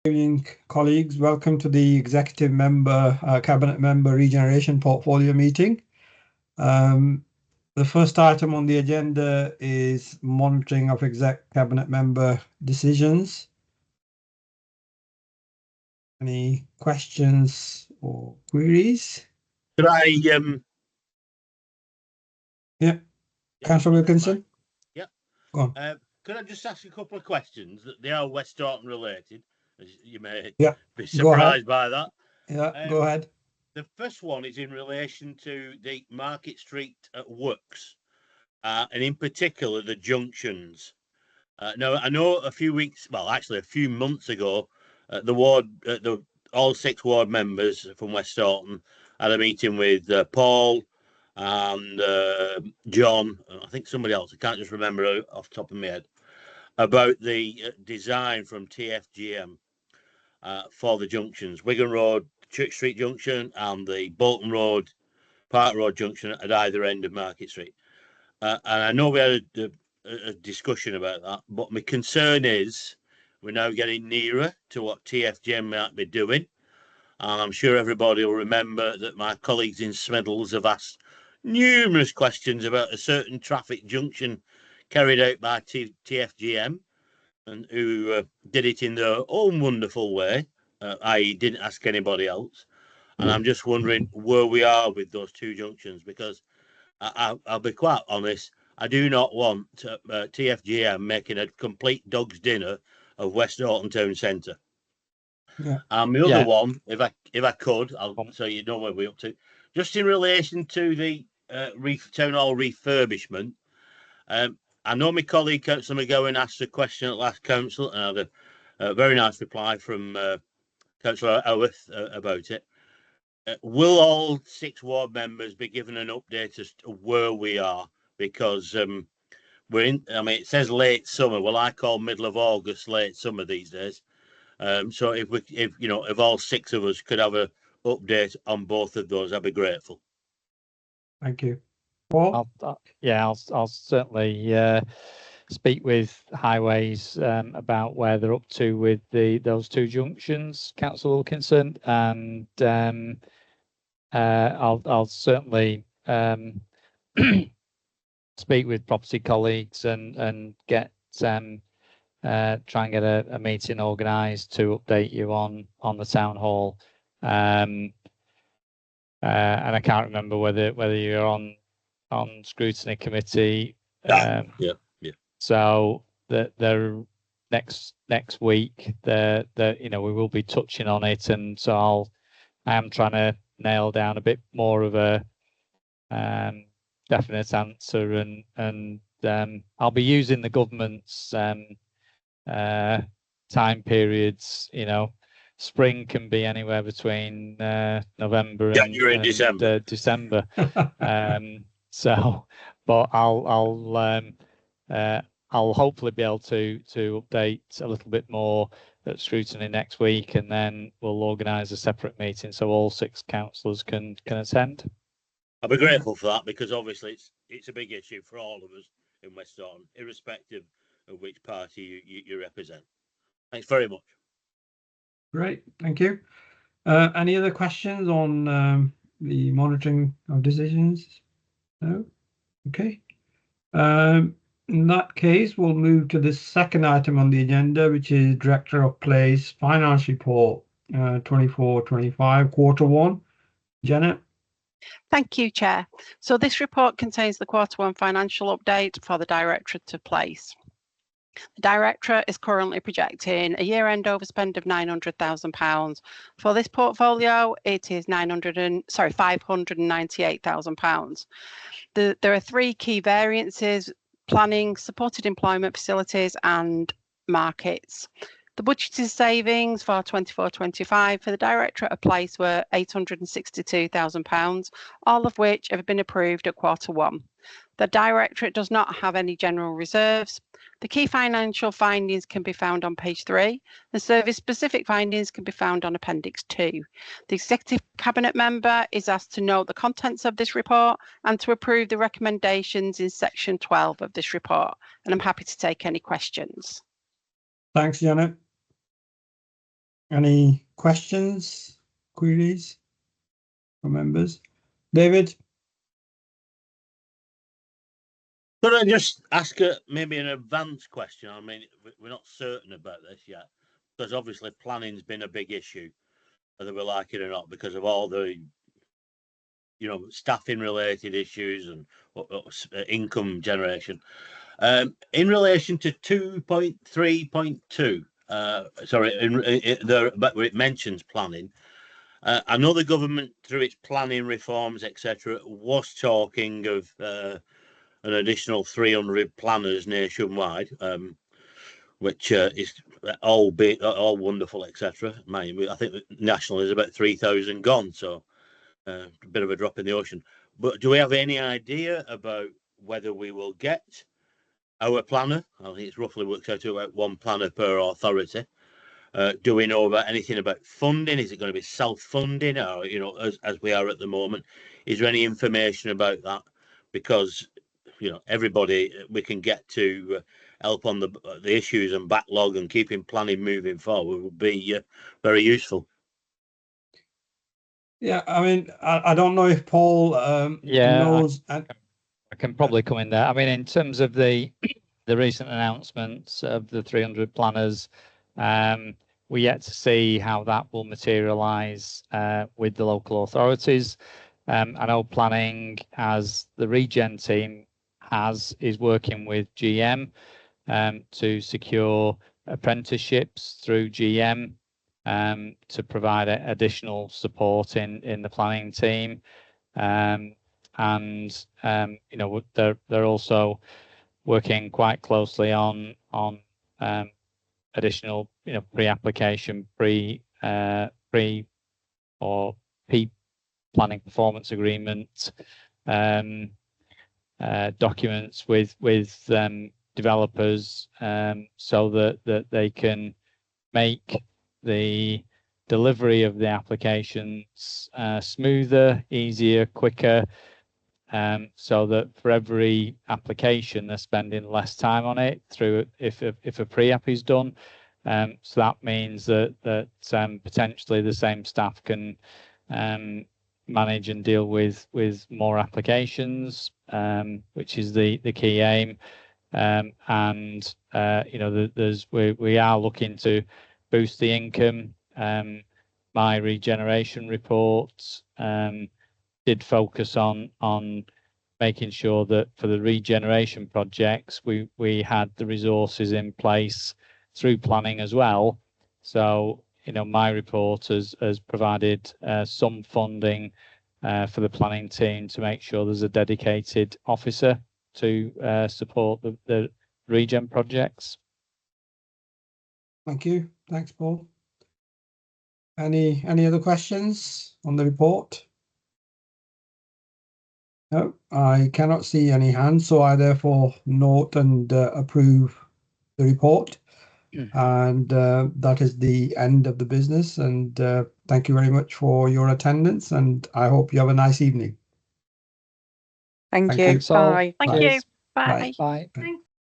Good evening, colleagues. Welcome to the Executive Member, Cabinet Member Regeneration Portfolio meeting. The first item on the agenda is monitoring of Cabinet Member decisions. Any questions or queries? Could I Yeah, Councillor Wilkinson? Yeah. Go on. Could I just ask a couple of questions? That they are West Dorton related, as you may be Go ahead. surprised by that. Yeah, go ahead. The first one is in relation to the Market Street works, and in particular the junctions. Now, I know a few months ago, all 6 ward members from West Dorton had a meeting with Paul and John, I think somebody else, I can't just remember off the top of my head, about the design from TFGM for the junctions, Wigan Road, Church Street Junction, and the Bolton Road, Park Road Junction at either end of Market Street. And I know we had a discussion about that, but my concern is we're now getting nearer to what TFGM might be doing. And I'm sure everybody will remember that my colleagues in Smedles have asked numerous questions about a certain traffic junction carried out by TFGM, and who did it in their own wonderful way, i.e. didn't ask anybody else. And I'm just wondering where we are with those 2 junctions, because I'll be quite honest, I do not want TFGM making a complete dog's dinner of West Dorton Town Centre. Yeah. And the other one, if I could, so you know where we're up to, just in relation to the Town Hall refurbishment. I know my colleague Councillor McGowan asked a question at last council, and I had a very nice reply from Councillor Howarth about it. Will all 6 ward members be given an update as to where we are? Because we're in, it says late summer. Well, I call middle of August late summer these days. So if all 6 of us could have an update on both of those, I'd be grateful. Thank you. Paul? I'll certainly speak with Highways about where they're up to with those 2 junctions, Councillor Wilkinson, and I'll certainly speak with property colleagues and get try and get a meeting organised to update you on the town hall. And I can't remember whether you're on scrutiny committee. Yeah. So the next week, we will be touching on it, and so I am trying to nail down a bit more of a definite answer, and I'll be using the government's time periods. Spring can be anywhere between November January and December. So, but I'll hopefully be able to update a little bit more at scrutiny next week, and then we'll organise a separate meeting so all 6 councillors can attend. I'll be grateful for that, because obviously it's a big issue for all of us in West Dorton, irrespective of which party you represent. Thanks very much. Great, thank you. Any other questions on the monitoring of decisions? No? Okay. In that case, we'll move to the second item on the agenda, which is Director of Plays Finance Report 24-25, Q1. Janet? Thank you, Chair. So this report contains the Q1 financial update for the Directorate of Plays. The Directorate is currently projecting a year-end overspend of £900,000. For this portfolio, it is £598,000. There are 3 key variances: planning, supported employment facilities, and markets. The budgeted savings for 24-25 for the Directorate of Place were £862,000, all of which have been approved at Q1. The Directorate does not have any general reserves. The key financial findings can be found on page 3. The service-specific findings can be found on Appendix 2. The Executive Cabinet Member is asked to note the contents of this report and to approve the recommendations in Section 12 of this report. And I'm happy to take any questions. Thanks, Janet. Any questions, queries from members? David? Could I just ask maybe an advanced question? I mean, we're not certain about this yet, because obviously planning's been a big issue, whether we like it or not, because of all the, staffing related issues and income generation. In relation to 2.3.2, where it mentions planning, I know the government, through its planning reforms, etc., was talking of an additional 300 planners nationwide, which is all wonderful, etc. I think national is about 3,000 gone, so a bit of a drop in the ocean. But do we have any idea about whether we will get our planner? I think it's roughly works out to about one planner per authority. Do we know about anything about funding? Is it going to be self-funding, or as we are at the moment? Is there any information about that? Because everybody we can get to help on the issues and backlog and keeping planning moving forward would be very useful. Yeah, I mean, I don't know if Paul knows. I can probably come in there. I mean, in terms of the recent announcements of the 300 planners, we're yet to see how that will materialise with the local authorities. I know planning, as the Regen team is working with GM to secure apprenticeships through GM to provide additional support in the planning team. They're also working quite closely on additional pre-application, or planning performance agreement documents with developers, so that they can make the delivery of the applications smoother, easier, quicker, so that for every application they're spending less time on it through if a pre-app is done. So that means that potentially the same staff can manage and deal with more applications, which is the key aim. We are looking to boost the income. My Regeneration report did focus on making sure that for the regeneration projects we had the resources in place through planning as well. So my report has provided some funding for the planning team to make sure there's a dedicated officer to support the regen projects. Thank you. Thanks, Paul. Any other questions on the report? No, I cannot see any hands, so I therefore note and approve the report. And that is the end of the business. And thank you very much for your attendance. And I hope you have a nice evening. Thank you. Thank you. Bye. Thank you. Bye. Bye. Bye.